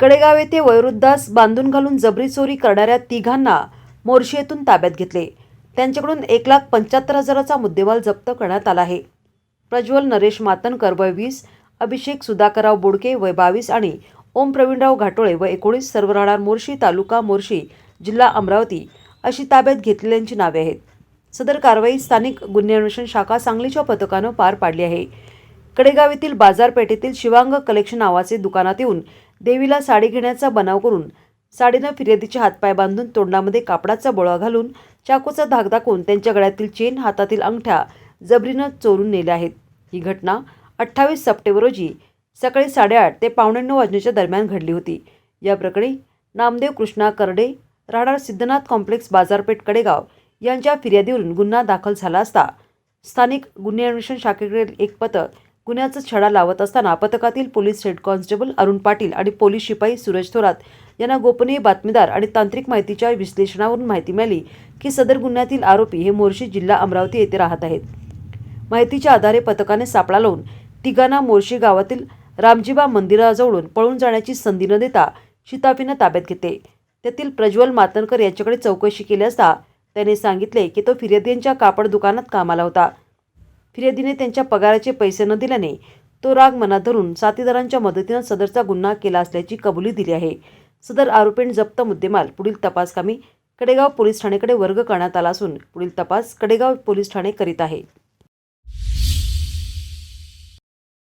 कडेगाव येथे वयोवृद्धास बांधून घालून जबरी चोरी करणाऱ्या तिघांना मोर्शी येथून ताब्यात घेतले। त्यांच्याकडून 1,75,000चा मुद्देमाल जप्त करण्यात आला आहे। प्रज्वल नरेश मातनकर वय 20, अभिषेक सुधाकरराव बोडके वय 22 आणि ओम प्रवीणराव घाटोळे वय 19 सर्व राहणार मोर्शी, तालुका मोर्शी, जिल्हा अमरावती अशी ताब्यात घेतलेल्यांची नावे आहेत। सदर कारवाई स्थानिक गुन्हे अन्वेषण शाखा सांगलीच्या पथकानं पार पाडली आहे। कडेगाव येथील बाजारपेठेतील शिवांग कलेक्शन नावाचे दुकानात येऊन देवीला साडी घेण्याचा बनाव करून साडीनं फिर्यादीचे हातपाय बांधून तोंडामध्ये कापडाचा बोळा घालून चाकूचा धाक दाखवून त्यांच्या गळ्यातील चेन, हातातील अंगठ्या जबरीनं चोरून नेले आहेत। ही घटना 28 सप्टेंबर रोजी सकाळी 8:30 ते 8:45 वाजण्याच्या दरम्यान घडली होती। या प्रकरणी नामदेव कृष्णा करडे राहणार सिद्धनाथ कॉम्प्लेक्स बाजारपेठ कडेगाव यांच्या फिर्यादीवरून गुन्हा दाखल झाला असता स्थानिक गुन्हे अन्वेषण शाखेकडे एक पथक गुन्ह्याचा छडा लावत असताना पथकातील police head constable Arun Patil आणि पोलीस शिपाई सूरज थोरात यांना गोपनीय बातमीदार आणि तांत्रिक माहितीच्या विश्लेषणावरून माहिती मिळाली की सदर गुन्ह्यातील आरोपी हे मोर्शी, जिल्हा अमरावती येथे राहत आहेत। माहितीच्या आधारे पथकाने सापळा लावून तिघांना मोर्शी गावातील रामजीबा मंदिराजवळून पळून जाण्याची संधी न देता शिताफीनं ताब्यात घेतले। त्यातील प्रज्वल मातनकर याच्याकडे चौकशी केली असता त्याने सांगितले की तो फिर्यादींच्या कापड दुकानात कामाला होता। फिर्यादीने त्यांच्या पगाराचे पैसे न दिल्याने तो राग मनात धरून साथीदारांच्या मदतीने सदरचा गुन्हा केला असल्याची कबुली दिली आहे। सदर आरोपींनी जप्त मुद्देमाल पुढील तपासकामी कडेगाव पोलीस ठाण्याकडे वर्ग करण्यात आला असून पुढील तपास कडेगाव पोलीस ठाणे करीत आहे।